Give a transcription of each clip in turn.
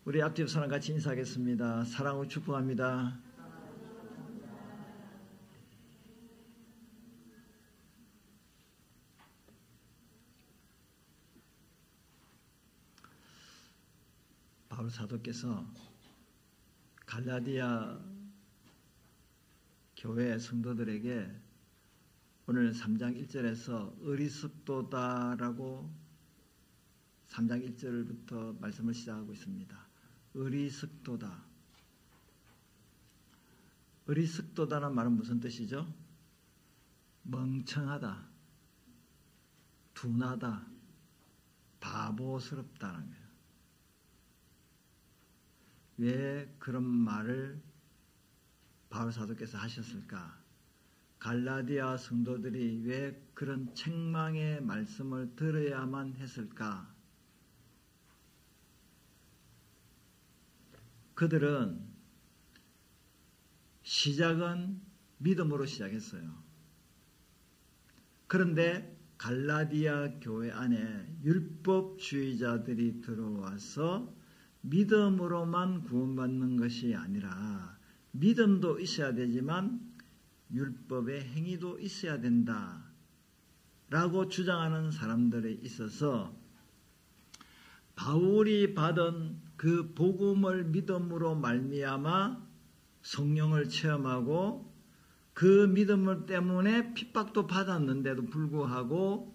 우리 앞뒤 서로 같이 인사하겠습니다. 사랑으로 축복합니다. 바울 사도께서 갈라디아 교회 성도들에게 오늘 3장 1절에서 어리석도다라고 3장 1절부터 말씀을 시작하고 있습니다. 어리석도다. 어리석도다는 말은 무슨 뜻이죠? 멍청하다, 둔하다, 바보스럽다는 거예요. 왜 그런 말을 바울 사도께서 하셨을까? 갈라디아 성도들이 왜 그런 책망의 말씀을 들어야만 했을까? 그들은 시작은 믿음으로 시작했어요. 그런데 갈라디아 교회 안에 율법주의자들이 들어와서 믿음으로만 구원받는 것이 아니라 믿음도 있어야 되지만 율법의 행위도 있어야 된다 라고 주장하는 사람들이 있어서 바울이 받은 그 복음을 믿음으로 말미암아 성령을 체험하고 그 믿음 때문에 핍박도 받았는데도 불구하고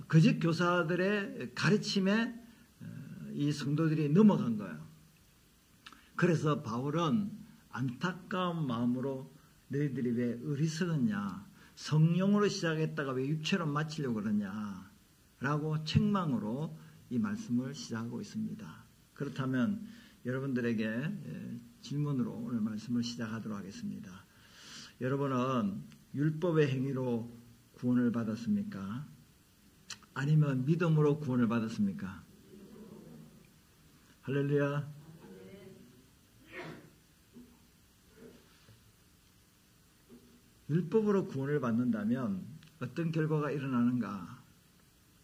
거짓 교사들의 가르침에 이 성도들이 넘어간 거예요. 그래서 바울은 안타까운 마음으로 너희들이 왜 어리석었냐, 성령으로 시작했다가 왜 육체로 마치려고 그러냐 라고 책망으로 이 말씀을 시작하고 있습니다. 그렇다면 여러분들에게 질문으로 오늘 말씀을 시작하도록 하겠습니다. 여러분은 율법의 행위로 구원을 받았습니까? 아니면 믿음으로 구원을 받았습니까? 할렐루야. 율법으로 구원을 받는다면 어떤 결과가 일어나는가?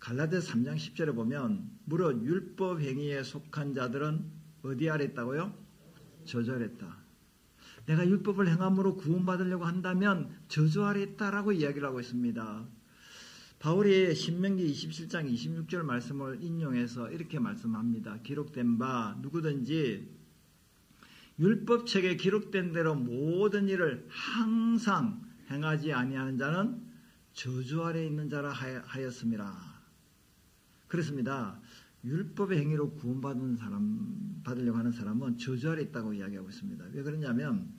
갈라디아서 3장 10절에 보면 무릇 율법 행위에 속한 자들은 어디 아래 있다고요? 저주 아래 있다. 내가 율법을 행함으로 구원받으려고 한다면 저주 아래 있다라고 이야기를 하고 있습니다. 바울이 신명기 27장 26절 말씀을 인용해서 이렇게 말씀합니다. 기록된 바 누구든지 율법책에 기록된 대로 모든 일을 항상 행하지 아니하는 자는 저주 아래 있는 자라 하였습니다. 그렇습니다. 율법의 행위로 구원받은 사람, 받으려고 하는 사람은 저주 아래 있다고 이야기하고 있습니다. 왜 그러냐면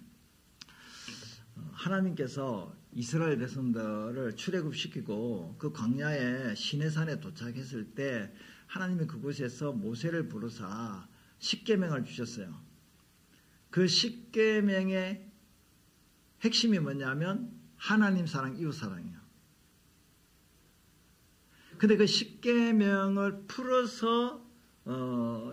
하나님께서 이스라엘 백성들을 출애굽시키고 그 광야에 시내산에 도착했을 때 하나님이 그곳에서 모세를 부르사 십계명을 주셨어요. 그 십계명의 핵심이 뭐냐면 하나님 사랑, 이웃 사랑이에요. 근데 그 십계명을 풀어서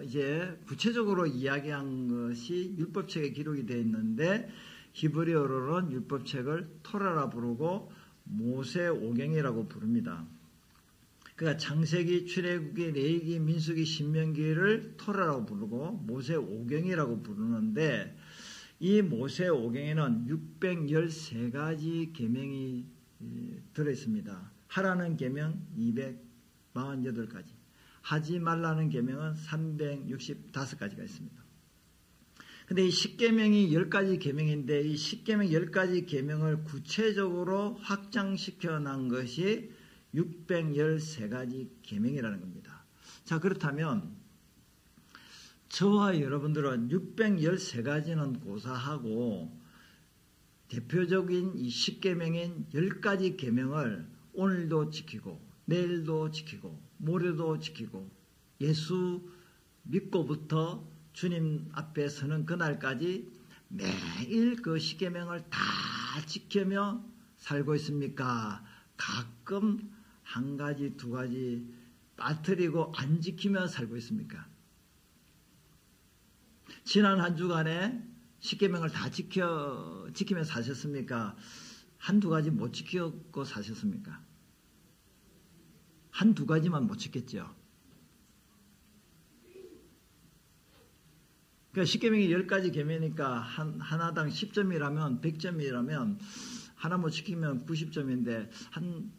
이제 구체적으로 이야기한 것이 율법책에 기록이 되어 있는데 히브리어로는 율법책을 토라라 부르고 모세오경이라고 부릅니다. 그러니까 창세기, 출애굽기, 레위기, 민수기, 신명기를 토라라고 부르고 모세오경이라고 부르는데 이 모세오경에는 613가지 계명이 들어있습니다. 하라는 계명 248가지, 하지 말라는 계명은 365가지가 있습니다. 근데 이 10계명이 10가지 계명인데 이 10계명 10가지 계명을 구체적으로 확장시켜 난 것이 613가지 계명이라는 겁니다. 자, 그렇다면 저와 여러분들은 613가지는 고사하고 대표적인 이 10계명인 10가지 계명을 오늘도 지키고 내일도 지키고 모레도 지키고 예수 믿고부터 주님 앞에 서는 그날까지 매일 그 십계명을 다 지키며 살고 있습니까? 가끔 한 가지 두 가지 빠뜨리고 안 지키며 살고 있습니까? 지난 한 주간에 십계명을 다 지키며 사셨습니까? 한두 가지 못 지키고 사셨습니까? 한두 가지만 못 지켰죠. 그러니까 십계명이 10가지 계명이니까 하나당 10점이라면 100점이라면 하나 못 지키면 90점인데 한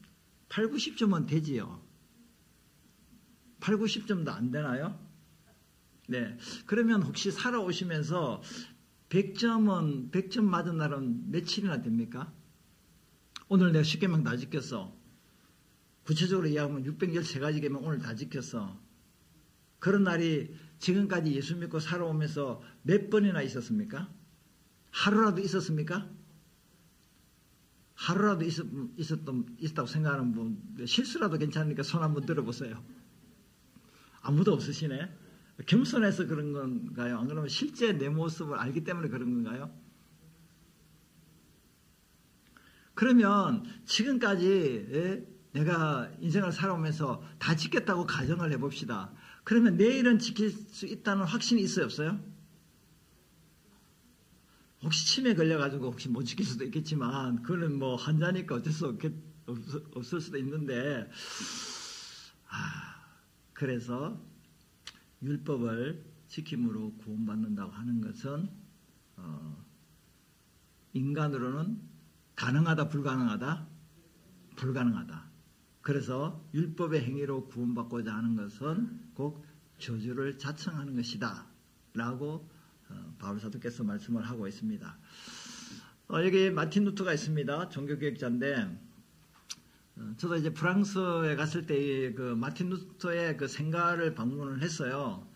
8, 90점은 되지요. 8, 90점도 안 되나요? 네. 그러면 혹시 살아오시면서 100점 맞은 날은 며칠이나 됩니까? 오늘 내가 10계명 다 지켰어. 구체적으로 이야기하면 613가지 계명 오늘 다 지켰어. 그런 날이 지금까지 예수 믿고 살아오면서 몇 번이나 있었습니까? 하루라도 있었습니까? 하루라도 있었다고 생각하는 분, 실수라도 괜찮으니까 손 한번 들어보세요. 아무도 없으시네? 겸손해서 그런 건가요? 안 그러면 실제 내 모습을 알기 때문에 그런 건가요? 그러면 지금까지 내가 인생을 살아오면서 다 지켰다고 가정을 해봅시다. 그러면 내일은 지킬 수 있다는 확신이 있어요, 없어요? 혹시 치매 걸려가지고 혹시 못 지킬 수도 있겠지만 그거는 뭐 환자니까 어쩔 수 없을 수도 있는데 그래서 율법을 지킴으로 구원받는다고 하는 것은 인간으로는 가능하다, 불가능하다? 불가능하다. 그래서 율법의 행위로 구원받고자 하는 것은 곧 저주를 자청하는 것이다 라고 바울사도께서 말씀을 하고 있습니다. 여기 마틴 루터가 있습니다. 종교개혁자인데 저도 이제 프랑스에 갔을 때 그 마틴 루터의 그 생가를 방문을 했어요.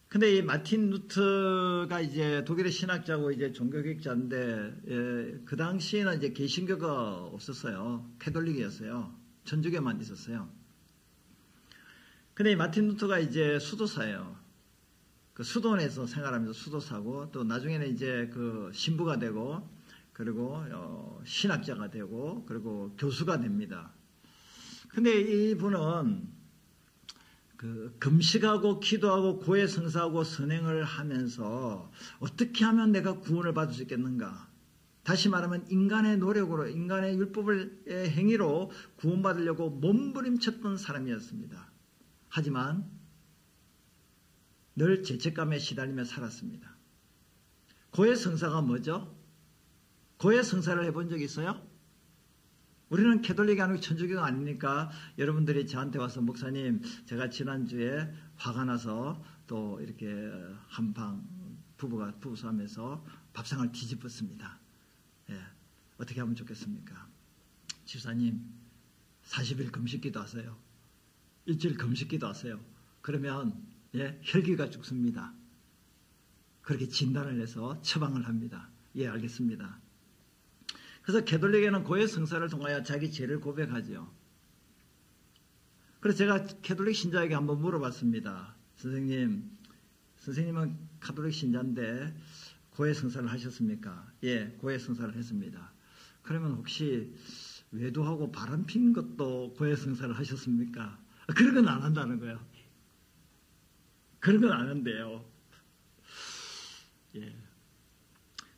근데 이 마틴 루터가 이제 독일의 신학자고 이제 종교개혁자인데 그 당시에는 이제 개신교가 없었어요. 캐톨릭이었어요. 천주교만 있었어요. 근데 이 마틴 루터가 이제 수도사예요. 그 수도원에서 생활하면서 수도사고 또 나중에는 이제 그 신부가 되고 그리고 신학자가 되고 그리고 교수가 됩니다. 근데 이분은 그 금식하고 기도하고 고해 성사하고 선행을 하면서 어떻게 하면 내가 구원을 받을 수 있겠는가? 다시 말하면 인간의 노력으로 인간의 율법의 행위로 구원받으려고 몸부림쳤던 사람이었습니다. 하지만 늘 죄책감에 시달리며 살았습니다. 고해 성사가 뭐죠? 고해 성사를 해본 적 있어요? 우리는 캐톨릭이 아니고 천주교가 아니니까 여러분들이 저한테 와서 목사님 제가 지난주에 화가 나서 또 이렇게 한방 부부 싸움에서 밥상을 뒤집었습니다. 예, 어떻게 하면 좋겠습니까? 집사님 40일 금식기도 하세요. 일주일 금식기도 하세요. 그러면 혈기가 죽습니다. 그렇게 진단을 해서 처방을 합니다. 예, 알겠습니다. 그래서 캐톨릭에는 고해 성사를 통하여 자기 죄를 고백하죠. 그래서 제가 캐톨릭 신자에게 한번 물어봤습니다. 선생님은 카톨릭 신자인데 고해 성사를 하셨습니까? 예, 고해 성사를 했습니다. 그러면 혹시 외도하고 바람 핀 것도 고해 성사를 하셨습니까? 그런 건 안 한다는 거예요. 그런 건 안 한대요. 예.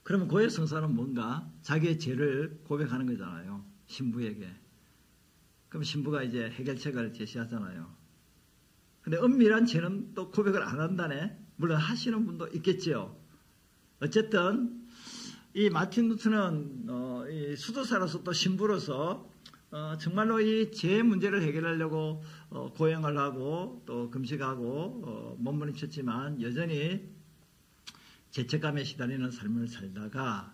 그러면 고해 성사는 뭔가? 자기의 죄를 고백하는 거잖아요. 신부에게. 그럼 신부가 이제 해결책을 제시하잖아요. 근데 은밀한 죄는 또 고백을 안 한다네? 물론 하시는 분도 있겠지요. 어쨌든, 이 마틴 루터는, 이 수도사로서 또 신부로서, 정말로 이 죄 문제를 해결하려고, 고행을 하고, 또 금식하고, 몸부림쳤지만, 여전히 죄책감에 시달리는 삶을 살다가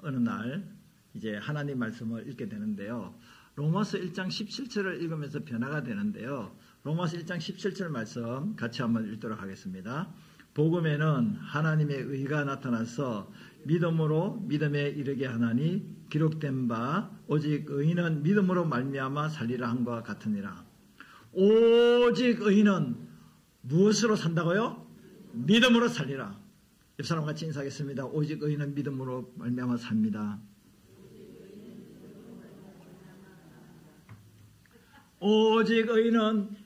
어느 날 이제 하나님 말씀을 읽게 되는데요. 로마서 1장 17절을 읽으면서 변화가 되는데요. 로마서 1장 17절 말씀 같이 한번 읽도록 하겠습니다. 복음에는 하나님의 의가 나타나서 믿음으로 믿음에 이르게 하나니 기록된 바 오직 의인은 믿음으로 말미암아 살리라 함과 같으니라. 오직 의인은 무엇으로 산다고요? 믿음으로 살리라. 옆 사람 같이 인사하겠습니다. 오직 의인은 믿음으로 말미암아 삽니다. 오직 의인은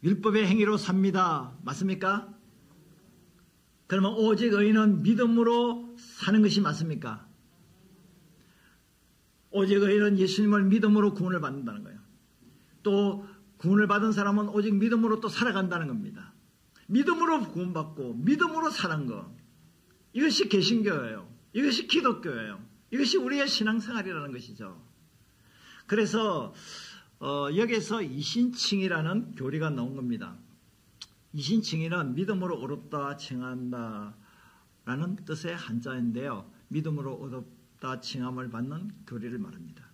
율법의 행위로 삽니다. 맞습니까? 그러면 오직 의인은 믿음으로 사는 것이 맞습니까? 오직 의인은 예수님을 믿음으로 구원을 받는다는 거예요. 또 구원을 받은 사람은 오직 믿음으로 또 살아간다는 겁니다. 믿음으로 구원받고 믿음으로 사는 것. 이것이 개신교예요. 이것이 기독교예요. 이것이 우리의 신앙생활이라는 것이죠. 그래서 여기서 이신칭이라는 교리가 나온 겁니다. 이신칭의는 믿음으로 어렵다 칭한다 라는 뜻의 한자인데요. 믿음으로 어렵다 칭함을 받는 교리를 말합니다.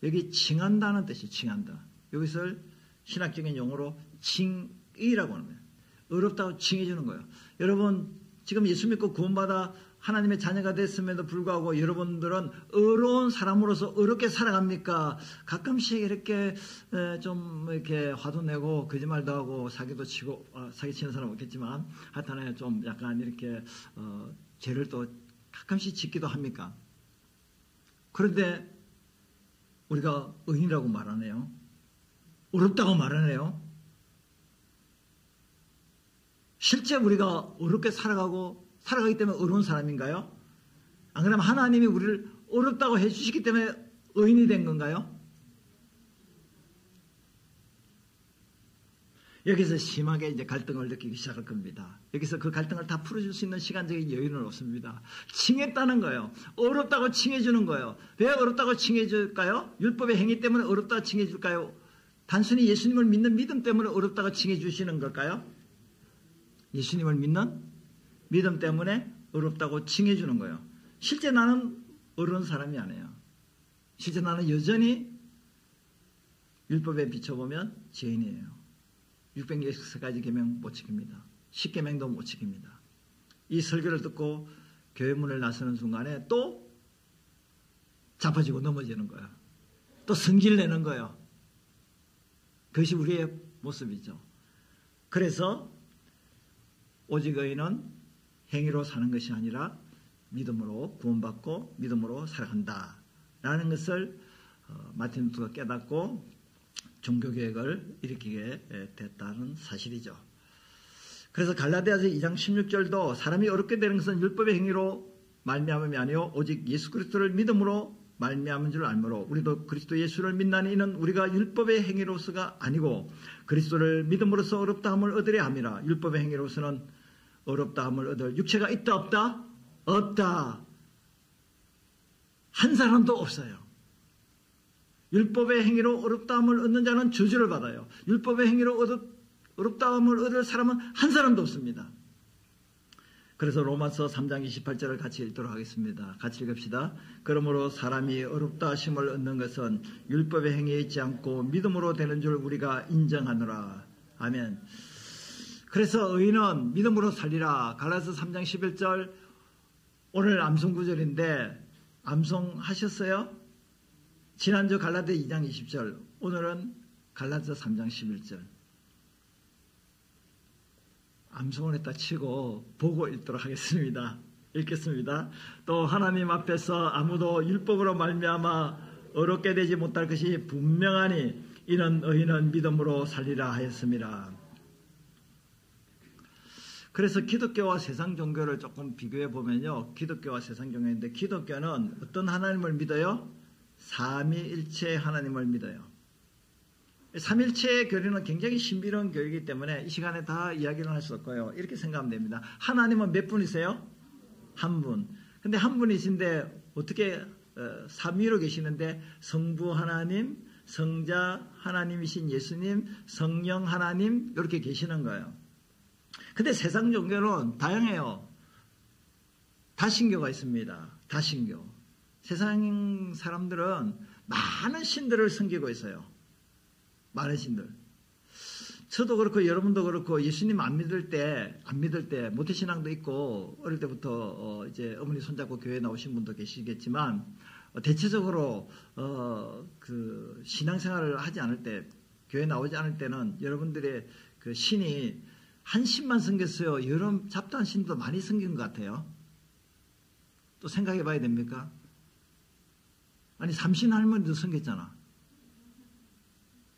여기 칭한다는 뜻이 칭한다. 여기서 신학적인 용어로 칭의라고 하는 거예요. 어렵다고 칭해주는 거예요. 여러분 지금 예수 믿고 구원받아 하나님의 자녀가 됐음에도 불구하고 여러분들은 어려운 사람으로서 어렵게 살아갑니까? 가끔씩 이렇게 좀 이렇게 화도 내고 거짓말도 하고 사기도 치고 사기치는 사람은 없겠지만 하여튼 좀 약간 이렇게 죄를 또 가끔씩 짓기도 합니까? 그런데 우리가 의인이라고 말하네요. 어렵다고 말하네요. 실제 우리가 어렵게 살아가기 때문에 어려운 사람인가요? 안 그러면 하나님이 우리를 어렵다고 해주시기 때문에 의인이 된 건가요? 여기서 심하게 이제 갈등을 느끼기 시작할 겁니다. 여기서 그 갈등을 다 풀어줄 수 있는 시간적인 여유는 없습니다. 칭했다는 거예요. 어렵다고 칭해주는 거예요. 왜 어렵다고 칭해줄까요? 율법의 행위 때문에 어렵다고 칭해줄까요? 단순히 예수님을 믿는 믿음 때문에 어렵다고 칭해주시는 걸까요? 예수님을 믿는 믿음 때문에 어렵다고 칭해주는 거예요. 실제 나는 어려운 사람이 아니에요. 실제 나는 여전히 율법에 비춰보면 죄인이에요. 660가지 계명 못 지킵니다. 10계명도 못 지킵니다. 이 설교를 듣고 교회 문을 나서는 순간에 또 자빠지고 넘어지는 거예요. 또 성질 내는 거예요. 그것이 우리의 모습이죠. 그래서 오직 의인은 행위로 사는 것이 아니라 믿음으로 구원받고 믿음으로 살아간다 라는 것을 마틴 루터가 깨닫고 종교개혁을 일으키게 됐다는 사실이죠. 그래서 갈라디아서 2장 16절도 사람이 어렵게 되는 것은 율법의 행위로 말미암음이 아니요 오직 예수 그리스도를 믿음으로 말미암은 줄 알므로 우리도 그리스도 예수를 믿나니 이는 우리가 율법의 행위로서가 아니고 그리스도를 믿음으로써 어렵다함을 얻으려 함이라. 율법의 행위로서는 어렵다함을 얻을 육체가 있다 없다? 없다. 한 사람도 없어요. 율법의 행위로 어렵다함을 얻는 자는 저주를 받아요. 율법의 행위로 어렵다함을 얻을 사람은 한 사람도 없습니다. 그래서 로마서 3장 28절을 같이 읽도록 하겠습니다. 같이 읽읍시다. 그러므로 사람이 어렵다 하심을 얻는 것은 율법의 행위에 있지 않고 믿음으로 되는 줄 우리가 인정하노라. 아멘. 그래서 의인은 믿음으로 살리라. 갈라디아서 3장 11절 오늘 암송구절인데 암송하셨어요? 지난주 갈라디아 2장 20절 오늘은 갈라디아 3장 11절 암송을 했다 치고 보고 읽도록 하겠습니다. 읽겠습니다. 또 하나님 앞에서 아무도 율법으로 말미암아 어렵게 되지 못할 것이 분명하니 이는 의인은 믿음으로 살리라 하였습니다. 그래서 기독교와 세상 종교를 조금 비교해 보면요. 기독교와 세상 종교인데 기독교는 어떤 하나님을 믿어요? 삼위일체 하나님을 믿어요. 삼일체의 교리는 굉장히 신비로운 교리이기 때문에 이 시간에 다 이야기를 할 수 없고요. 이렇게 생각하면 됩니다. 하나님은 몇 분이세요? 한 분. 근데 한 분이신데 어떻게 삼위로 계시는데 성부 하나님, 성자 하나님이신 예수님, 성령 하나님 이렇게 계시는 거예요. 근데 세상 종교는 다양해요. 다신교가 있습니다. 다신교. 세상 사람들은 많은 신들을 섬기고 있어요. 많은 신들. 저도 그렇고 여러분도 그렇고 예수님 안 믿을 때 모태신앙도 있고 어릴 때부터 이제 어머니 손잡고 교회 나오신 분도 계시겠지만 대체적으로 그 신앙생활을 하지 않을 때 교회 나오지 않을 때는 여러분들의 그 신이 한 신만 섬겼어요. 여러 잡다한 신도 많이 섬긴 것 같아요. 또 생각해 봐야 됩니까? 아니 삼신 할머니도 섬겼잖아.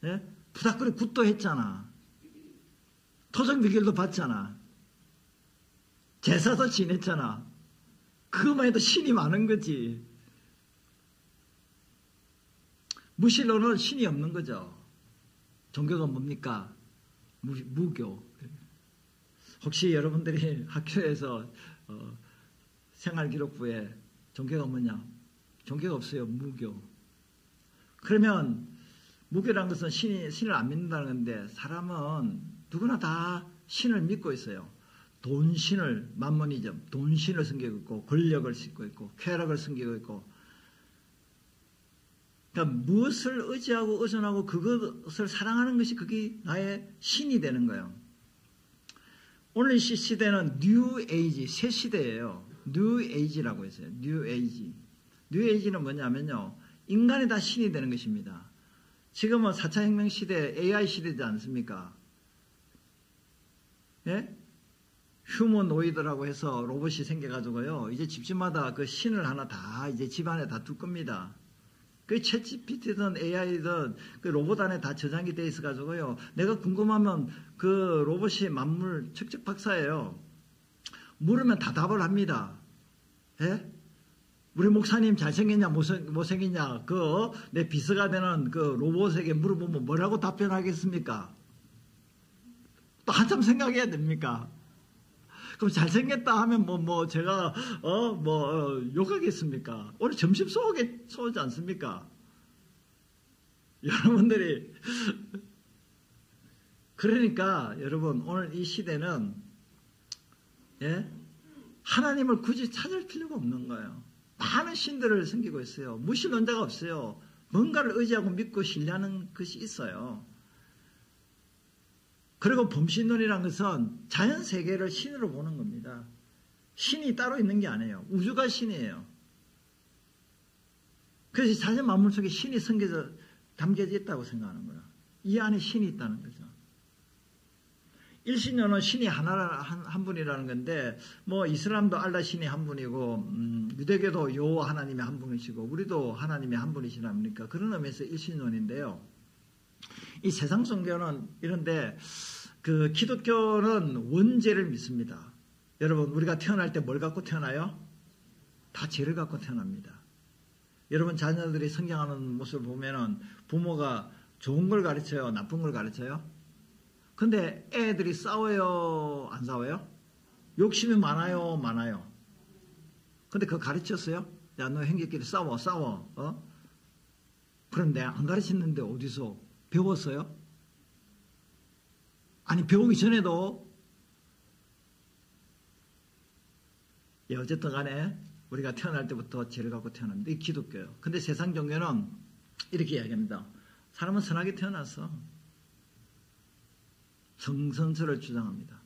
예? 부닥거리 굿도 했잖아. 토성 비결도 받잖아. 제사도 지냈잖아. 그것만 해도 신이 많은 거지. 무신론은 신이 없는 거죠. 종교가 뭡니까? 무교. 혹시 여러분들이 학교에서 생활기록부에 종교가 뭐냐? 종교가 없어요. 무교. 그러면 무교라는 것은 신을 안 믿는다는 건데, 사람은 누구나 다 신을 믿고 있어요. 돈신을, 만모니즘, 돈신을 섬기고 있고, 권력을 싣고 있고, 쾌락을 섬기고 있고. 그러니까 무엇을 의지하고 의존하고 그것을 사랑하는 것이 그게 나의 신이 되는 거예요. 오늘 이 시대는 뉴 에이지, 새 시대예요. 뉴 에이지라고 했어요. 뉴 에이지. 뉴 에이지는 뭐냐면요, 인간이 다 신이 되는 것입니다. 지금은 4차 혁명 시대, AI 시대지 않습니까? 예? 휴머노이드라고 해서 로봇이 생겨가지고요, 이제 집집마다 그 신을 하나 다 이제 집안에 다 둘 겁니다. 그 챗GPT든 AI든 그 로봇 안에 다 저장이 돼 있어가지고요, 내가 궁금하면 그 로봇이 만물 척척 박사예요. 물으면 다 답을 합니다. 예? 우리 목사님 잘생겼냐 못생겼냐 그 내 비서가 되는 그 로봇에게 물어보면 뭐라고 답변하겠습니까? 또 한참 생각해야 됩니까? 그럼 잘생겼다 하면 제가 욕하겠습니까? 오늘 점심 쏘지 않습니까? 여러분들이 그러니까 여러분, 오늘 이 시대는 하나님을 굳이 찾을 필요가 없는 거예요. 많은 신들을 섬기고 있어요. 무신론자가 없어요. 뭔가를 의지하고 믿고 신뢰하는 것이 있어요. 그리고 범신론이라는 것은 자연 세계를 신으로 보는 겁니다. 신이 따로 있는 게 아니에요. 우주가 신이에요. 그래서 자연 만물 속에 신이 담겨져 있다고 생각하는 거예요. 이 안에 신이 있다는 거죠. 일신론은 신이 한 분이라는 건데, 이슬람도 알라 신이 한 분이고, 유대교도 여호와 하나님이 한 분이시고, 우리도 하나님이 한 분이시랍니까? 그런 의미에서 일신론인데요. 이 세상 종교는 이런데, 그 기독교는 원죄를 믿습니다. 여러분, 우리가 태어날 때 뭘 갖고 태어나요? 다 죄를 갖고 태어납니다. 여러분, 자녀들이 성장하는 모습을 보면은 부모가 좋은 걸 가르쳐요? 나쁜 걸 가르쳐요? 근데 애들이 싸워요? 안 싸워요? 욕심이 많아요? 많아요? 근데 그거 가르쳤어요? 야, 너 형제끼리 싸워. 그런데 안 가르쳤는데 어디서 배웠어요? 아니, 배우기 전에도 어쨌든 간에 우리가 태어날 때부터 죄를 갖고 태어납니다. 이게 기독교예요. 근데 세상 종교는 이렇게 이야기합니다. 사람은 선하게 태어났어. 성선설을 주장합니다.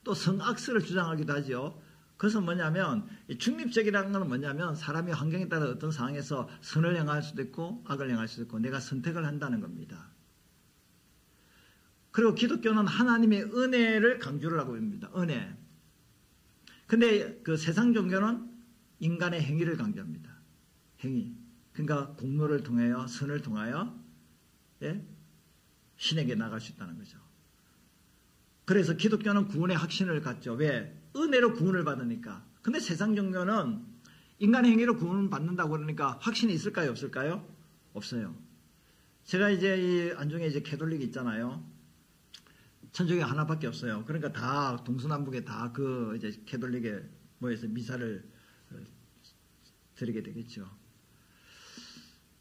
또 성악설을 주장하기도 하죠. 그것은 뭐냐면, 중립적이라는 건 뭐냐면, 사람이 환경에 따라 어떤 상황에서 선을 행할 수도 있고 악을 행할 수도 있고 내가 선택을 한다는 겁니다. 그리고 기독교는 하나님의 은혜를 강조를 하고 있습니다. 은혜. 근데 그 세상 종교는 인간의 행위를 강조합니다. 행위. 그러니까 공로를 통하여, 선을 통하여 신에게 나갈 수 있다는 거죠. 그래서 기독교는 구원의 확신을 갖죠. 왜? 은혜로 구원을 받으니까. 근데 세상 종교는 인간의 행위로 구원을 받는다고 그러니까 확신이 있을까요? 없을까요? 없어요. 제가 이제 이 안중에 이제 캐톨릭이 있잖아요. 천주교가 하나밖에 없어요. 그러니까 다 동서남북에 다 그 이제 캐톨릭에 모여서 미사를 드리게 되겠죠.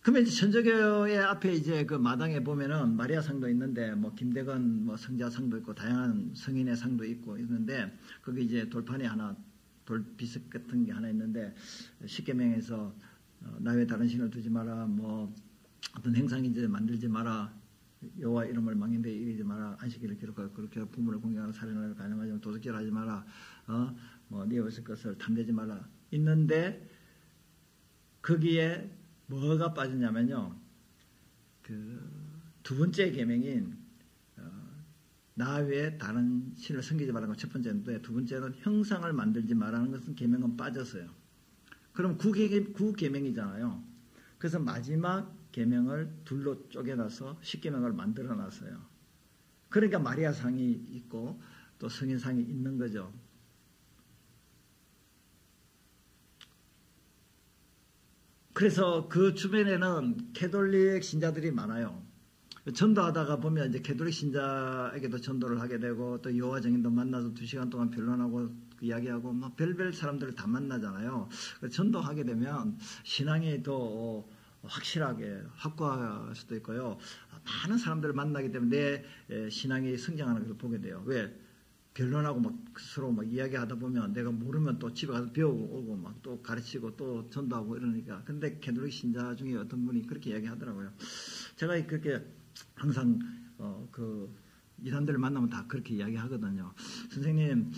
그러면 이제 천주교의 앞에 이제 그 마당에 보면은 마리아 상도 있는데, 김대건 성자상도 있고, 다양한 성인의 상도 있고 있는데, 거기 이제 돌판이 하나, 돌비석 같은 게 하나 있는데, 십계명에서 나 외에 다른 신을 두지 마라, 어떤 행상인지 만들지 마라, 여호와 이름을 망령되이 이르지 마라, 안식일을 기록하고 그렇게 부모를 공경하고 살인하고 가늠하지 도둑질하지 마라, 네 어렸을 것을 탐내지 마라 있는데, 거기에 뭐가 빠졌냐면요, 그 두 번째 계명인 나 외에 다른 신을 섬기지 말라는 건 첫 번째인데, 두 번째는 형상을 만들지 말라는 것은 계명은 빠졌어요. 그럼 구 계명이잖아요. 그래서 마지막 계명을 둘로 쪼개놔서 십계명을 만들어 놨어요. 그러니까 마리아상이 있고 또 성인상이 있는 거죠. 그래서 그 주변에는 캐톨릭 신자들이 많아요. 전도하다가 보면 이제 캐톨릭 신자에게도 전도를 하게 되고 또 여호와 증인도 만나서 2시간 동안 변론하고 이야기하고 막 별별 사람들을 다 만나잖아요. 전도하게 되면 신앙이 더 확실하게 확고할 수도 있고요. 많은 사람들을 만나기 때문에 내 신앙이 성장하는 것을 보게 돼요. 왜? 변론하고 막 서로 막 이야기하다 보면 내가 모르면 또 집에 가서 배우고 막 또 가르치고 또 전도하고 이러니까. 근데 캐톨릭 신자 중에 어떤 분이 그렇게 이야기하더라고요. 제가 그렇게 항상 이단들을 만나면 다 그렇게 이야기하거든요. 선생님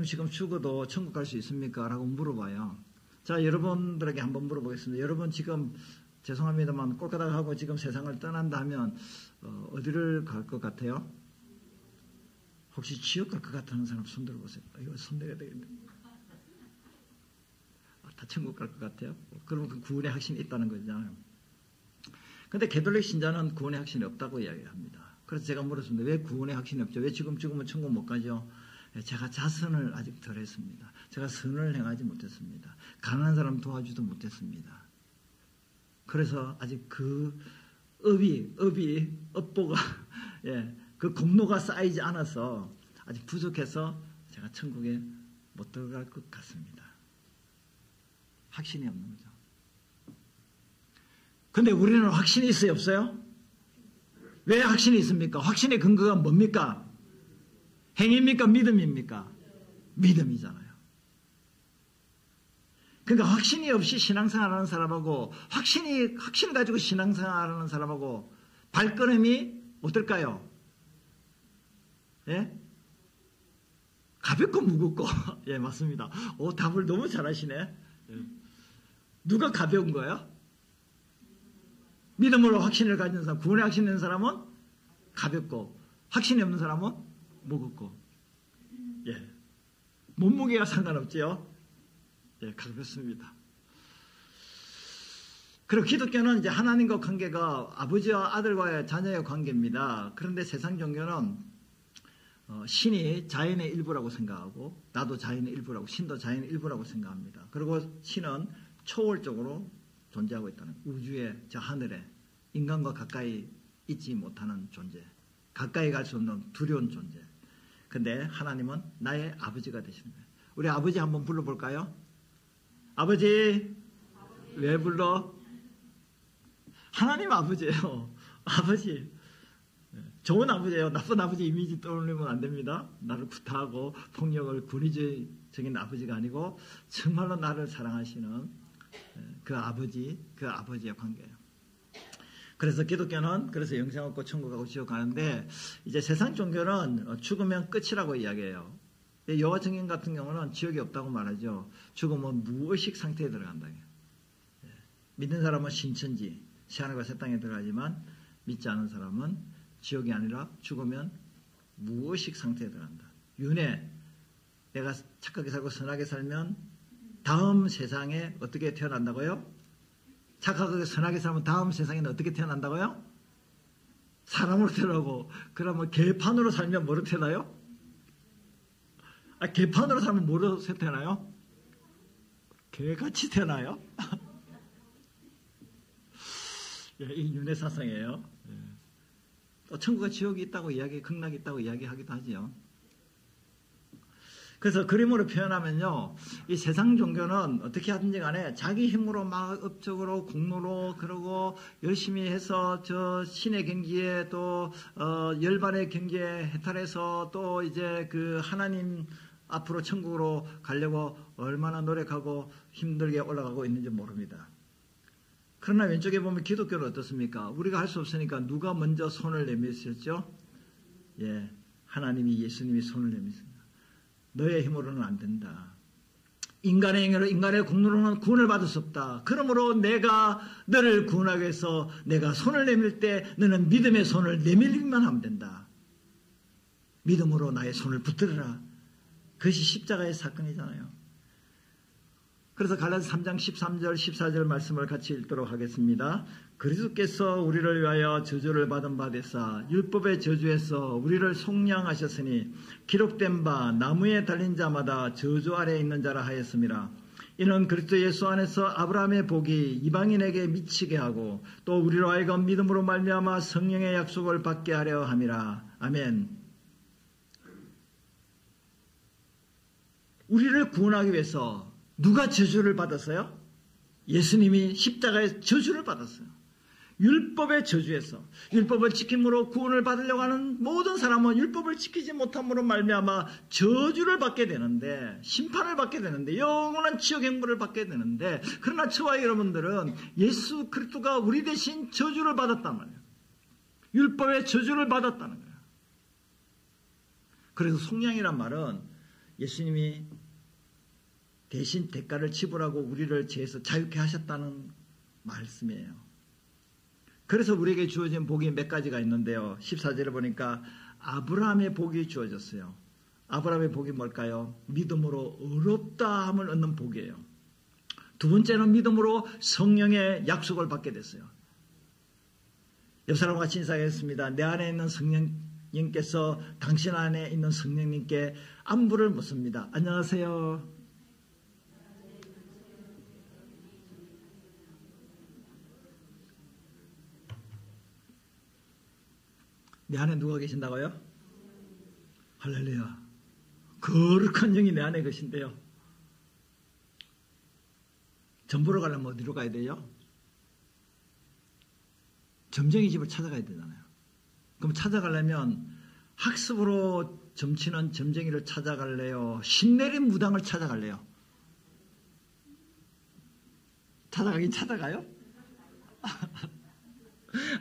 지금 죽어도 천국 갈 수 있습니까? 라고 물어봐요. 자, 여러분들에게 한번 물어보겠습니다. 여러분 지금 죄송합니다만 꼴까닥하고 지금 세상을 떠난다 하면 어디를 갈 것 같아요? 혹시 지옥 갈 것 같다는 사람 손 들어보세요. 이거 손 내야 되겠네. 다 천국 갈 것 같아요? 그러면 그 구원의 확신이 있다는 거잖아요. 근데 캐톨릭 신자는 구원의 확신이 없다고 이야기합니다. 그래서 제가 물었습니다. 왜 구원의 확신이 없죠? 왜 지금 죽으면 천국 못 가죠? 제가 자선을 아직 덜 했습니다. 제가 선을 행하지 못했습니다. 가난한 사람 도와주도 못했습니다. 그래서 아직 그 업보가, 그 공로가 쌓이지 않아서 아직 부족해서 제가 천국에 못 들어갈 것 같습니다. 확신이 없는 거죠. 근데 우리는 확신이 있어요, 없어요? 왜 확신이 있습니까? 확신의 근거가 뭡니까? 행위입니까? 믿음입니까? 믿음이잖아요. 그러니까 확신이 없이 신앙생활하는 사람하고 확신을 가지고 신앙생활하는 사람하고 발걸음이 어떨까요? 예? 가볍고 무겁고. 예, 맞습니다. 답을 너무 잘하시네. 예. 누가 가벼운 거예요? 믿음으로 확신을 가진 사람, 구원의 확신이 있는 사람은 가볍고, 확신이 없는 사람은 무겁고. 예. 몸무게가 상관없지요? 예, 가볍습니다. 그리고 기독교는 이제 하나님과 관계가 아버지와 아들과의 자녀의 관계입니다. 그런데 세상 종교는 신이 자연의 일부라고 생각하고, 나도 자연의 일부라고, 신도 자연의 일부라고 생각합니다. 그리고 신은 초월적으로 존재하고 있다는, 우주의 저 하늘에 인간과 가까이 있지 못하는 존재, 가까이 갈 수 없는 두려운 존재. 근데 하나님은 나의 아버지가 되시는 거예요. 우리 아버지 한번 불러볼까요? 아버지. 왜 불러? 하나님 아버지예요. 아버지. 좋은 아버지예요. 나쁜 아버지 이미지 떠올리면 안 됩니다. 나를 구타하고 폭력을 권위적인 아버지가 아니고 정말로 나를 사랑하시는 그 아버지의 관계예요. 그래서 기독교는 그래서 영생 얻고 천국 가고 지옥 가는데, 이제 세상 종교는 죽으면 끝이라고 이야기해요. 여호와 증인 같은 경우는 지옥이 없다고 말하죠. 죽으면 무의식 상태에 들어간다. 믿는 사람은 신천지, 새하늘과 새 땅에 들어가지만 믿지 않은 사람은 지옥이 아니라 죽으면 무의식 상태에 들어간다. 윤회, 내가 착하게 살고 선하게 살면 다음 세상에 어떻게 태어난다고요? 착하게 선하게 살면 다음 세상에는 어떻게 태어난다고요? 사람으로 태어나고. 그러면 개판으로 살면 뭐로 태어나요? 개판으로 살면 뭐로 태어나요? 개같이 태어나요? 예, 이 윤회 사상이에요. 예. 또 천국과 지옥이 있다고 극락이 있다고 이야기하기도 하지요. 그래서 그림으로 표현하면요, 이 세상 종교는 어떻게 하든지 간에 자기 힘으로 막 업적으로 공로로 그러고 열심히 해서 저 신의 경기에 또 열반의 경기에 해탈해서 또 이제 그 하나님 앞으로 천국으로 가려고 얼마나 노력하고 힘들게 올라가고 있는지 모릅니다. 그러나 왼쪽에 보면 기독교는 어떻습니까? 우리가 할 수 없으니까 누가 먼저 손을 내밀었죠? 예, 하나님이, 예수님이 손을 내밀었습니다. 너의 힘으로는 안 된다. 인간의 행위로, 인간의 공로로는 구원을 받을 수 없다. 그러므로 내가 너를 구원하기 위해서 내가 손을 내밀 때 너는 믿음의 손을 내밀기만 하면 된다. 믿음으로 나의 손을 붙들어라. 그것이 십자가의 사건이잖아요. 그래서 갈라디아 3장 13절 14절 말씀을 같이 읽도록 하겠습니다. 그리스도께서 우리를 위하여 저주를 받은 바 되사 율법의 저주에서 우리를 속량하셨으니 기록된 바 나무에 달린 자마다 저주 아래에 있는 자라 하였음이라. 이는 그리스도 예수 안에서 아브라함의 복이 이방인에게 미치게 하고 또 우리로 하여금 믿음으로 말미암아 성령의 약속을 받게 하려 함이라. 아멘. 우리를 구원하기 위해서 누가 저주를 받았어요? 예수님이 십자가에 저주를 받았어요. 율법의 저주에서 율법을 지킴으로 구원을 받으려고 하는 모든 사람은 율법을 지키지 못함으로 말미암아 저주를 받게 되는데, 심판을 받게 되는데, 영원한 지옥 행벌을 받게 되는데, 그러나 저와 여러분들은 예수 그리스도가 우리 대신 저주를 받았단 말이에요. 율법의 저주를 받았다는 거예요. 그래서 속량이란 말은 예수님이 대신 대가를 지불하고 우리를 죄에서 자유케 하셨다는 말씀이에요. 그래서 우리에게 주어진 복이 몇 가지가 있는데요. 14절에 보니까 아브라함의 복이 주어졌어요. 아브라함의 복이 뭘까요? 믿음으로 의롭다함을 얻는 복이에요. 두 번째는 믿음으로 성령의 약속을 받게 됐어요. 옆 사람과 같이 인사하겠습니다. 내 안에 있는 성령님께서 당신 안에 있는 성령님께 안부를 묻습니다. 안녕하세요. 내 안에 누가 계신다고요? 할렐루야. 거룩한 영이 내 안에 계신데요. 전보러 가려면 어디로 가야 돼요? 점쟁이 집을 찾아가야 되잖아요. 그럼 찾아가려면 학습으로 점치는 점쟁이를 찾아갈래요? 신내린 무당을 찾아갈래요? 찾아가긴 찾아가요?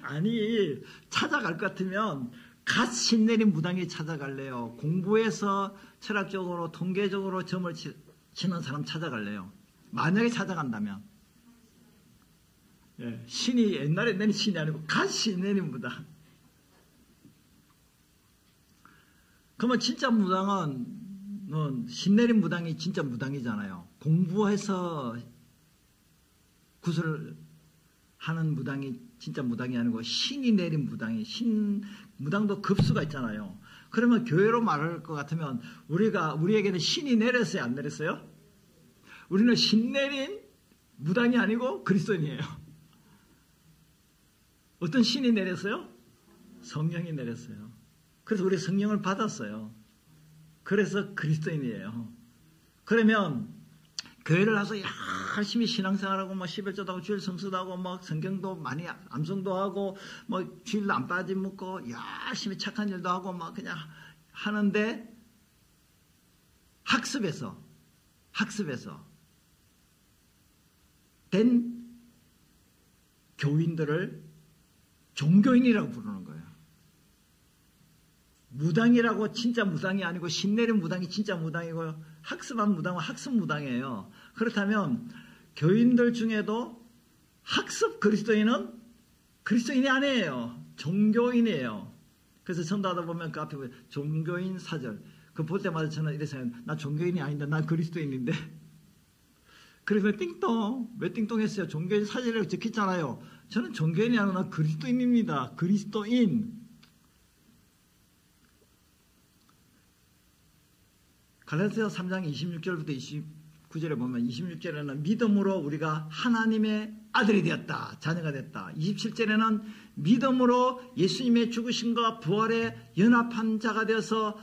아니, 찾아갈 것 같으면 갓 신내린 무당이 찾아갈래요? 공부해서 철학적으로 통계적으로 점을 치는 사람 찾아갈래요? 만약에 찾아간다면, 예, 신이 옛날에 내린 신이 아니고 갓 신내린 무당. 그러면 진짜 무당은 신내린 무당이 진짜 무당이잖아요. 공부해서 구슬을 하는 무당이 진짜 무당이 아니고 신이 내린 무당이, 무당도 급수가 있잖아요. 그러면 교회로 말할 것 같으면 우리에게는 신이 내렸어요, 안 내렸어요? 우리는 신 내린 무당이 아니고 그리스도인이에요. 어떤 신이 내렸어요? 성령이 내렸어요. 그래서 우리 성령을 받았어요. 그래서 그리스도인이에요. 그러면 교회를 가서 열심히 신앙생활하고 뭐 11조도 하고 주일 성수도 하고 뭐 성경도 많이 암송도 하고 뭐 주일도 안 빠짐먹고 열심히 착한 일도 하고 막 그냥 하는데 학습에서 된 교인들을 종교인이라고 부르는 거예요. 무당이라고 진짜 무당이 아니고 신내린 무당이 진짜 무당이고 학습한 무당은 학습 무당이에요. 그렇다면 교인들 중에도 학습 그리스도인은 그리스도인이 아니에요. 종교인이에요. 그래서 전도하다 보면 그 앞에 종교인 사절 그 볼 때마다 저는 이래서 나 종교인이 아닌데 나 그리스도인인데 그래서 띵동 왜 띵동했어요? 종교인 사절이라고 적혔잖아요. 저는 종교인이 아니라 나 그리스도인입니다. 그리스도인. 갈라디아서 3장 26절부터 29절에 보면 26절에는 믿음으로 우리가 하나님의 아들이 되었다. 자녀가 됐다. 27절에는 믿음으로 예수님의 죽으심과 부활에 연합한 자가 되어서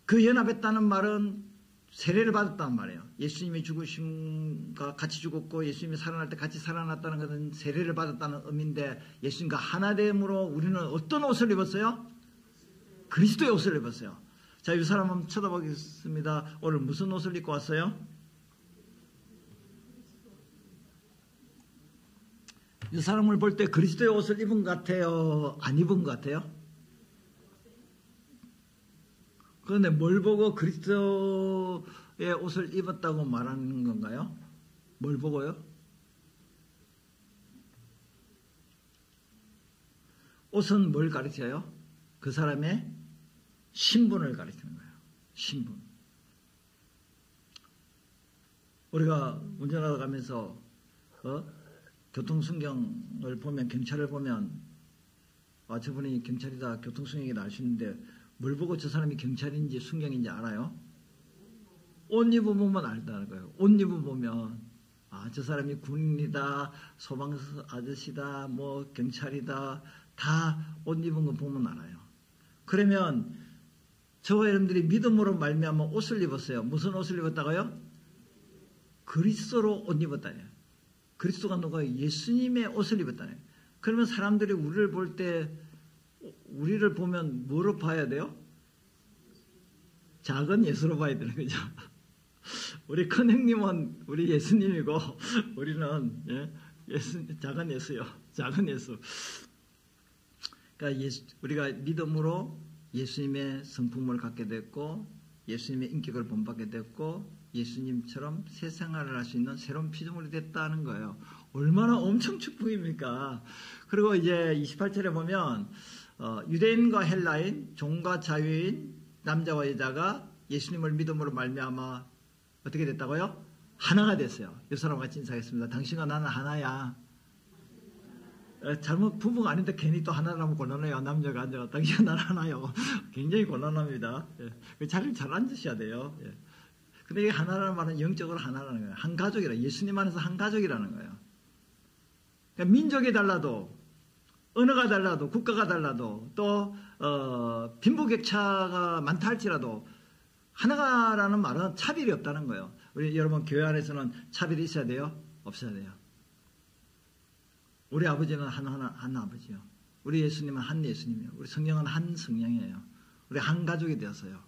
그 연합했다는 말은 세례를 받았다는 말이에요. 예수님이 죽으심과 같이 죽었고 예수님이 살아날 때 같이 살아났다는 것은 세례를 받았다는 의미인데 예수님과 하나 됨으로 우리는 어떤 옷을 입었어요? 그리스도의 옷을 입었어요. 자, 이 사람 한번 쳐다보겠습니다. 오늘 무슨 옷을 입고 왔어요? 이 사람을 볼 때 그리스도의 옷을 입은 것 같아요? 안 입은 것 같아요? 그런데 뭘 보고 그리스도의 옷을 입었다고 말하는 건가요? 뭘 보고요? 옷은 뭘 가르쳐요? 그 사람의 신분을 가리키는 거예요. 신분. 우리가 운전하다 가면서 교통순경을 보면 경찰을 보면 저분이 경찰이다 교통순경이다 알 수 있는데 뭘 보고 저 사람이 경찰인지 순경인지 알아요? 옷 입어보면 알다는 거예요. 옷 입어보면 저 사람이 군인이다, 소방 아저씨다, 뭐 경찰이다, 다 옷 입은 거 보면 알아요. 그러면 저와 여러분들이 믿음으로 말미암아 옷을 입었어요. 무슨 옷을 입었다고요? 그리스도로 옷 입었다네요. 그리스도가 누가요? 예수님의 옷을 입었다네요. 그러면 사람들이 우리를 볼 때 우리를 보면 뭐로 봐야 돼요? 작은 예수로 봐야 되는 거죠. 우리 큰 형님은 우리 예수님이고 우리는 작은 예수요. 작은 예수. 그러니까 우리가 믿음으로 예수님의 성품을 갖게 됐고 예수님의 인격을 본받게 됐고 예수님처럼 새 생활을 할 수 있는 새로운 피조물이 됐다는 거예요. 얼마나 엄청 축복입니까? 그리고 이제 28절에 보면 유대인과 헬라인, 종과 자유인, 남자와 여자가 예수님을 믿음으로 말미암아 어떻게 됐다고요? 하나가 됐어요. 이 사람과 같이 인사하겠습니다. 당신과 나는 하나야. 잘못 부부가 아닌데 괜히 또 하나라면 곤란해요. 남자가 앉아가 당신과 나는 하나요. 굉장히 곤란합니다. 자리를 잘 앉으셔야 돼요. 근데 이 하나라는 말은 영적으로 하나라는 거예요. 한 가족이라. 예수님 안에서 한 가족이라는 거예요. 그러니까 민족이 달라도 언어가 달라도 국가가 달라도 또 빈부격차가 많다 할지라도 하나라는 말은 차별이 없다는 거예요. 우리 여러분 교회 안에서는 차별이 있어야 돼요? 없어야 돼요. 우리 아버지는 한 아버지요. 우리 예수님은 한 예수님이에요. 우리 성령은 한 성령이에요. 우리 한 가족이 되었어요.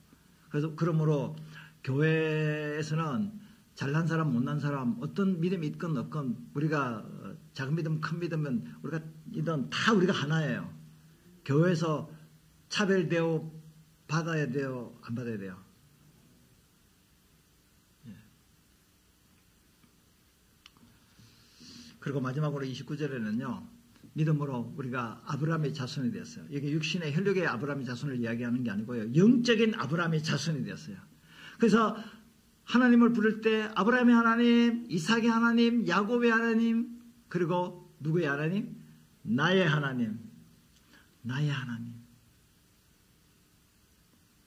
그래서 그러므로 교회에서는 잘난 사람 못난 사람 어떤 믿음이 있건 없건 우리가 작은 믿음 큰 믿음은 우리가 이든 다 우리가 하나예요. 교회에서 차별되어 받아야 돼요? 안 받아야 돼요? 그리고 마지막으로 29절에는요. 믿음으로 우리가 아브라함의 자손이 되었어요. 이게 육신의 혈육의 아브라함의 자손을 이야기하는 게 아니고요. 영적인 아브라함의 자손이 되었어요. 그래서 하나님을 부를 때 아브라함의 하나님, 이삭의 하나님, 야곱의 하나님, 그리고 누구의 하나님? 나의 하나님. 나의 하나님.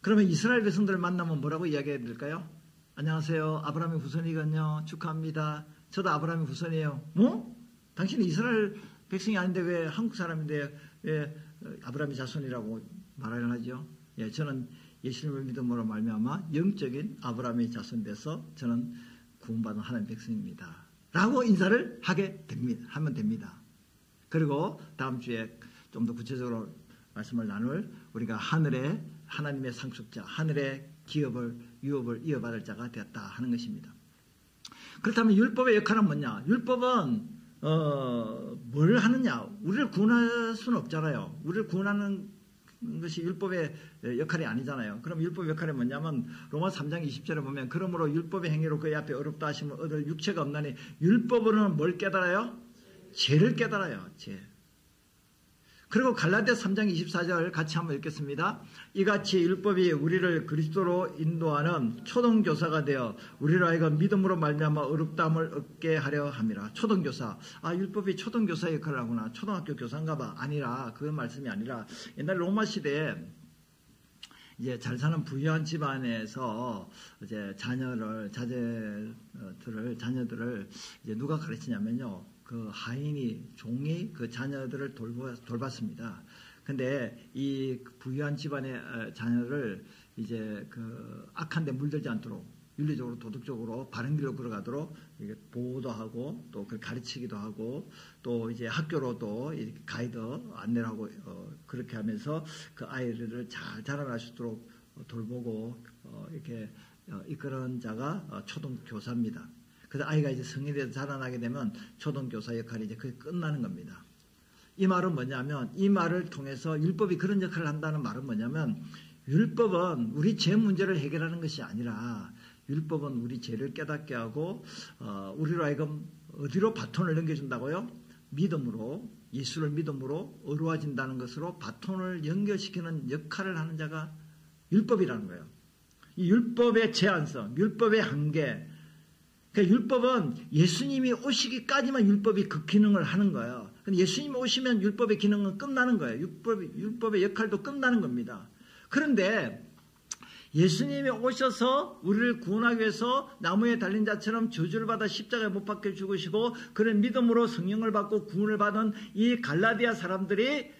그러면 이스라엘 백성들을 만나면 뭐라고 이야기해야 될까요? 안녕하세요. 아브라함의 후손이거든요. 축하합니다. 저도 아브라함의 후손이에요. 뭐? 당신은 이스라엘 백성이 아닌데 왜 한국 사람인데 왜 아브라함의 자손이라고 말을 하죠? 예, 저는 예수님을 믿음으로 말미암아 영적인 아브라함의 자손이 돼서 저는 구원받은 하나님의 백성입니다. 라고 인사를 하면 됩니다. 그리고 다음 주에 좀 더 구체적으로 말씀을 나눌 우리가 하늘의 하나님의 상속자, 하늘의 유업을 이어받을 자가 되었다 하는 것입니다. 그렇다면 율법의 역할은 뭐냐? 율법은 뭘 하느냐? 우리를 구원할 수는 없잖아요. 우리를 구원하는 것이 율법의 역할이 아니잖아요. 그럼 율법의 역할이 뭐냐면 로마서 3장 20절에 보면 그러므로 율법의 행위로 그의 앞에 어렵다 하시면 얻을 육체가 없나니 율법으로는 뭘 깨달아요? 죄를 깨달아요. 죄. 그리고 갈라디아 3장 24절 같이 한번 읽겠습니다. 이같이 율법이 우리를 그리스도로 인도하는 초등교사가 되어 우리로 하여금 믿음으로 말미암아 어렵다함을 얻게 하려 함이라. 초등교사. 율법이 초등교사 역할을 하구나. 초등학교 교사인가 봐. 아니라 그 말씀이 아니라 옛날 로마 시대에 이제 잘 사는 부유한 집안에서 이제 자녀들을 이제 누가 가르치냐면요. 그 하인이, 종이 그 자녀들을 돌봤습니다. 근데 이 부유한 집안의 자녀를 이제 그 악한 데 물들지 않도록 윤리적으로 도덕적으로 바른 길로 걸어가도록 이게 보호도 하고 또 그 가르치기도 하고 또 이제 학교로도 가이드 안내를 하고 그렇게 하면서 그 아이들을 잘 자라날 수 있도록 돌보고 이렇게 이끄는 자가 초등교사입니다. 그래서 아이가 이제 성인이 돼서 자라나게 되면 초등교사 역할이 이제 그게 끝나는 겁니다. 이 말은 뭐냐면, 이 말을 통해서 율법이 그런 역할을 한다는 말은 뭐냐면, 율법은 우리 죄 문제를 해결하는 것이 아니라, 율법은 우리 죄를 깨닫게 하고, 우리로 하여금 어디로 바톤을 넘겨준다고요? 믿음으로, 예수를 믿음으로 어루워진다는 것으로 바톤을 연결시키는 역할을 하는 자가 율법이라는 거예요. 이 율법의 제한성, 율법의 한계, 그러니까 율법은 예수님이 오시기까지만 율법이 그 기능을 하는 거예요. 근데 예수님이 오시면 율법의 기능은 끝나는 거예요. 율법의 역할도 끝나는 겁니다. 그런데 예수님이 오셔서 우리를 구원하기 위해서 나무에 달린 자처럼 저주를 받아 십자가에 못 박혀 죽으시고 그런 믿음으로 성령을 받고 구원을 받은 이 갈라디아 사람들이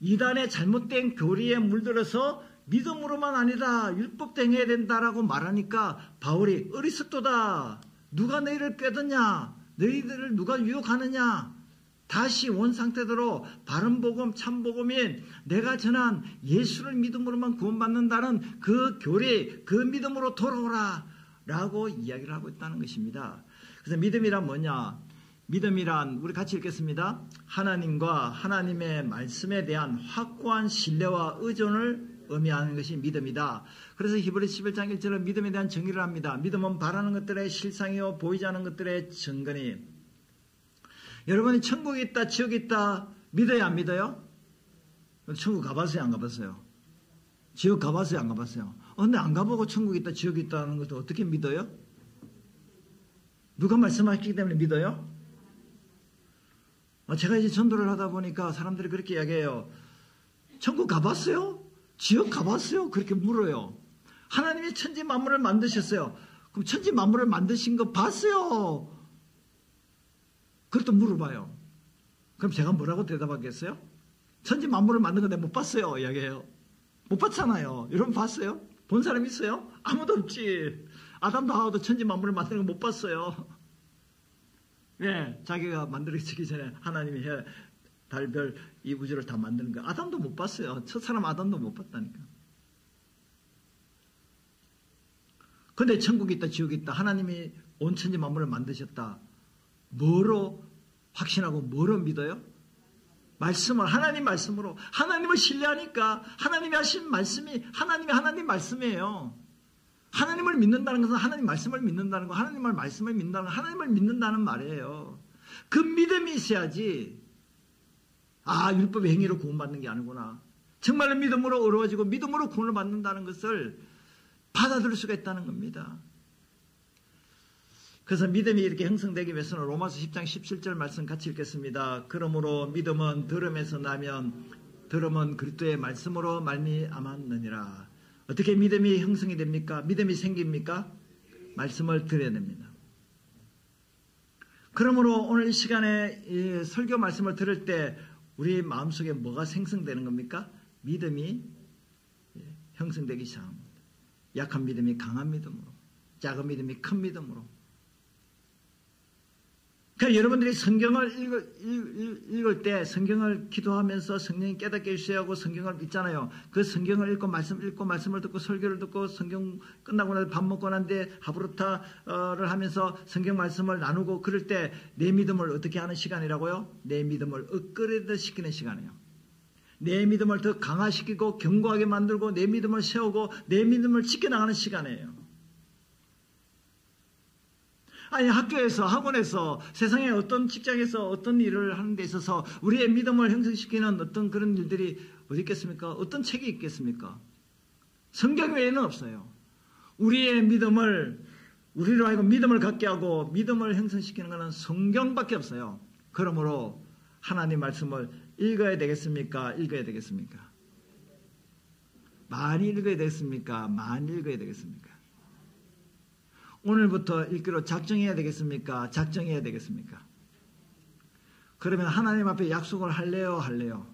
이단의 잘못된 교리에 물들어서 믿음으로만 아니라 율법도 행해야 된다라고 말하니까 바울이 어리석도다. 누가 너희를 꾀드냐? 너희들을 누가 유혹하느냐? 다시 원상태대로 바른 복음, 참 복음인 내가 전한 예수를 믿음으로만 구원받는다는 그 교리, 그 믿음으로 돌아오라 라고 이야기를 하고 있다는 것입니다. 그래서 믿음이란 뭐냐? 믿음이란 우리 같이 읽겠습니다. 하나님과 하나님의 말씀에 대한 확고한 신뢰와 의존을 의미하는 것이 믿음이다. 그래서 히브리서 11장 1절은 믿음에 대한 정의를 합니다. 믿음은 바라는 것들의 실상이요 보이지 않는 것들의 증거니. 여러분이 천국이 있다 지옥이 있다 믿어야 안 믿어요? 천국 가봤어요 안 가봤어요? 지옥 가봤어요 안 가봤어요? 근데 안 가보고 천국이 있다 지옥이 있다는 것도 어떻게 믿어요? 누가 말씀하셨기 때문에 믿어요? 제가 이제 전도를 하다 보니까 사람들이 그렇게 이야기해요. 천국 가봤어요? 지옥 가봤어요? 그렇게 물어요. 하나님이 천지 만물을 만드셨어요. 그럼 천지 만물을 만드신 거 봤어요? 그것도 물어봐요. 그럼 제가 뭐라고 대답하겠어요? 천지 만물을 만든 거 내가 못 봤어요. 이야기해요. 못 봤잖아요. 여러분 봤어요? 본 사람 있어요? 아무도 없지. 아담도 하와도 천지 만물을 만드는 거 못 봤어요. 왜? 자기가 만들어지기 전에 하나님이 해 달별 이 우주를 다 만드는 거 아담도 못 봤어요. 첫 사람 아담도 못 봤다니까. 근데 천국이 있다 지옥이 있다 하나님이 온 천지 만물을 만드셨다. 뭐로 확신하고 뭐로 믿어요? 말씀을 하나님 말씀으로 하나님을 신뢰하니까 하나님이 하신 말씀이 하나님 말씀이에요. 하나님을 믿는다는 것은 하나님 말씀을 믿는다는 거 하나님의 말씀을 믿는다는 거 하나님을 믿는다는 말이에요. 그 믿음이 있어야지 율법의 행위로 구원받는 게 아니구나. 정말로 믿음으로 어려워지고 믿음으로 구원을 받는다는 것을 받아들일 수가 있다는 겁니다. 그래서 믿음이 이렇게 형성되기 위해서는 로마서 10장 17절 말씀 같이 읽겠습니다. 그러므로 믿음은 들음에서 나면 들음은 그리스도의 말씀으로 말미암았느니라. 어떻게 믿음이 형성이 됩니까? 믿음이 생깁니까? 말씀을 들어야 됩니다. 그러므로 오늘 이 시간에 이 설교 말씀을 들을 때 우리 마음속에 뭐가 생성되는 겁니까? 믿음이 형성되기 시작합니다. 약한 믿음이 강한 믿음으로, 작은 믿음이 큰 믿음으로. 그러니까 여러분들이 성경을 읽을 때 성경을 기도하면서 성령이 깨닫게 해주셔야 하고 성경을 읽잖아요. 그 성경을 읽고 말씀을 듣고 설교를 듣고 성경 끝나고 나서 밥 먹고 난 뒤에 하브루타를 하면서 성경 말씀을 나누고 그럴 때 내 믿음을 어떻게 하는 시간이라고요? 내 믿음을 업그레이드 시키는 시간이에요. 내 믿음을 더 강화시키고 견고하게 만들고 내 믿음을 세우고 내 믿음을 지켜나가는 시간이에요. 아니 학교에서 학원에서 세상에 어떤 직장에서 어떤 일을 하는 데 있어서 우리의 믿음을 형성시키는 어떤 그런 일들이 어디 있겠습니까? 어떤 책이 있겠습니까? 성경 외에는 없어요. 우리의 믿음을 우리로 하여금 믿음을 갖게 하고 믿음을 형성시키는 것은 성경밖에 없어요. 그러므로 하나님 말씀을 읽어야 되겠습니까? 읽어야 되겠습니까? 많이 읽어야 되겠습니까? 많이 읽어야 되겠습니까? 오늘부터 읽기로 작정해야 되겠습니까? 작정해야 되겠습니까? 그러면 하나님 앞에 약속을 할래요?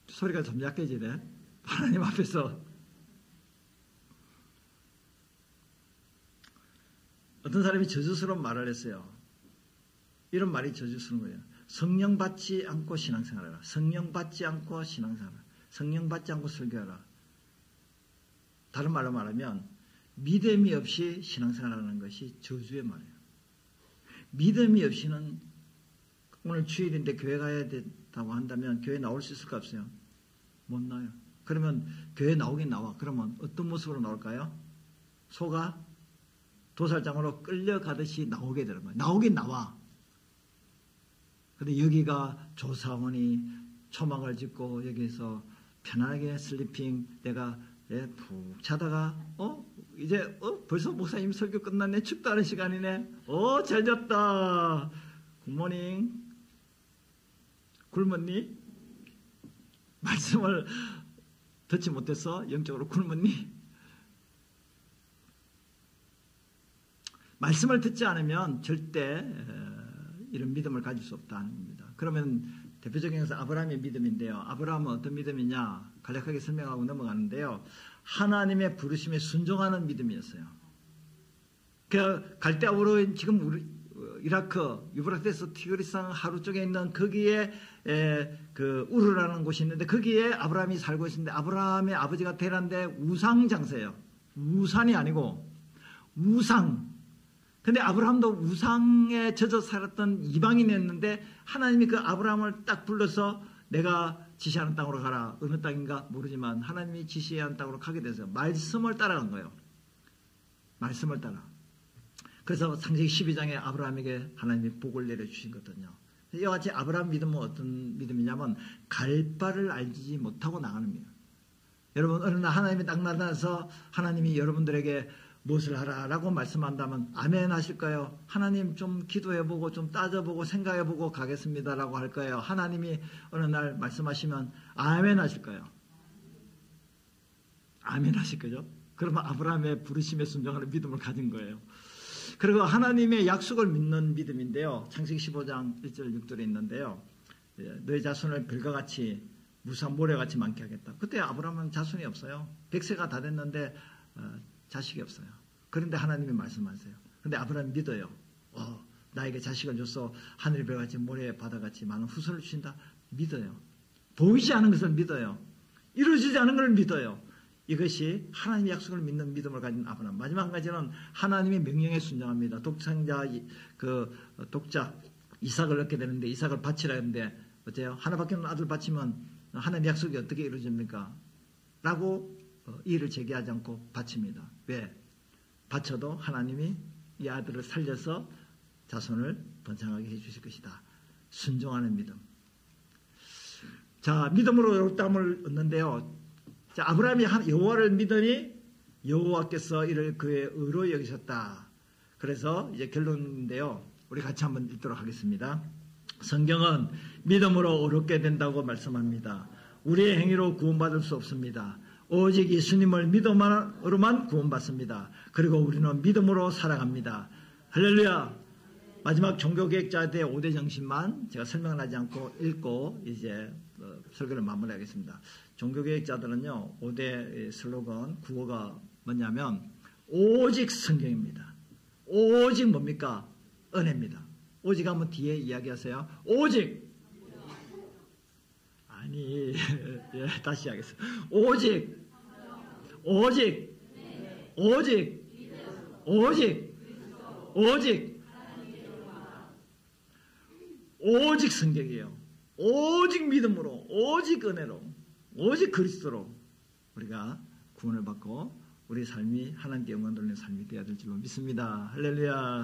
소리가 좀 약해지네. 하나님 앞에서 어떤 사람이 저주스러운 말을 했어요. 이런 말이 저주스러운 거예요. 성령 받지 않고 신앙생활하라. 성령 받지 않고 신앙생활하라. 성령 받지 않고 설교하라. 다른 말로 말하면 믿음이 없이 신앙생활하는 것이 저주의 말이에요. 믿음이 없이는 오늘 주일인데 교회 가야 된다고 한다면 교회 나올 수 있을까 없어요? 못 나와요. 그러면 교회 나오긴 나와. 그러면 어떤 모습으로 나올까요? 소가 도살장으로 끌려가듯이 나오게 되는 거예요. 나오긴 나와. 근데 여기가 조사원이 초막을 짓고 여기서 편하게 슬리핑 내가 푹 자다가 이제 벌써 목사님 설교 끝났네. 축도하는 시간이네. 잘 잤다. 굿모닝. 굶었니? 말씀을 듣지 못해서 영적으로 굶었니? 말씀을 듣지 않으면 절대 이런 믿음을 가질 수 없다는 겁니다. 그러면 대표적인 것은 아브라함의 믿음인데요. 아브라함은 어떤 믿음이냐? 간략하게 설명하고 넘어가는데요. 하나님의 부르심에 순종하는 믿음이었어요. 그 갈대아우로 지금 이라크 유브라테스 티그리스강 하루 쪽에 있는 거기에 그 우르라는 곳이 있는데 거기에 아브라함이 살고 있는데 아브라함의 아버지가 테란데 우상 장사예요. 우산이 아니고 우상. 근데 아브라함도 우상에 젖어 살았던 이방인이었는데 하나님이 그 아브라함을 딱 불러서 내가 지시하는 땅으로 가라. 어느 땅인가 모르지만 하나님이 지시하는 땅으로 가게 돼서 말씀을 따라간 거예요. 말씀을 따라. 그래서 창세기 12장에 아브라함에게 하나님이 복을 내려주신 거거든요. 이와 같이 아브라함 믿음은 어떤 믿음이냐면 갈 바를 알지 못하고 나가는 믿음. 여러분 어느 날 하나님이 딱 나타나서 하나님이 여러분들에게 무엇을 하라라고 말씀한다면 아멘 하실까요? 하나님 좀 기도해보고 좀 따져보고 생각해보고 가겠습니다라고 할까요? 하나님이 어느 날 말씀하시면 아멘 하실까요? 아멘 하실 거죠? 그러면 아브라함의 부르심에 순종하는 믿음을 가진 거예요. 그리고 하나님의 약속을 믿는 믿음인데요. 창세기 15장 1절 6절에 있는데요. 너희 자손을 별과 같이 무수한 모래같이 많게 하겠다. 그때 아브라함은 자손이 없어요. 100세가 다 됐는데 자식이 없어요. 그런데 하나님이 말씀하세요. 그런데 아브라함이 믿어요. 나에게 자식을 줘서 하늘의 별같이 모래의 바다같이 많은 후손을 주신다. 믿어요. 보이지 않은 것을 믿어요. 이루어지지 않은 것을 믿어요. 이것이 하나님의 약속을 믿는 믿음을 가진 아브라함. 마지막 한 가지는 하나님의 명령에 순종합니다. 독자 이삭을 얻게 되는데 이삭을 바치라 했는데 어때요? 하나밖에 없는 아들 바치면 하나님의 약속이 어떻게 이루어집니까? 라고 이의를 제기하지 않고 바칩니다. 왜? 바쳐도 하나님이 이 아들을 살려서 자손을 번창하게 해주실 것이다. 순종하는 믿음. 자, 믿음으로 의롭다함을 얻는데요. 자, 아브라함이 여호와를 믿으니 여호와께서 이를 그의 의로 여기셨다. 그래서 이제 결론인데요. 우리 같이 한번 읽도록 하겠습니다. 성경은 믿음으로 의롭게 된다고 말씀합니다. 우리의 행위로 구원받을 수 없습니다. 오직 예수님을 믿음으로만 구원받습니다. 그리고 우리는 믿음으로 살아갑니다. 할렐루야. 마지막 종교개혁자들의 5대 정신만 제가 설명을 하지 않고 읽고 이제 설교를 마무리하겠습니다. 종교개혁자들은요 5대 슬로건 구호가 뭐냐면 오직 성경입니다. 오직 뭡니까? 은혜입니다. 오직 하면 뒤에 이야기하세요. 오직 아니 다시 하겠습니다. 오직 오직 성경이에요. 오직 믿음으로, 오직 은혜로, 오직 그리스도로 우리가 구원을 받고 우리 삶이 하나님께 영광 돌리는 삶이 되어야 될 줄로 믿습니다. 할렐루야.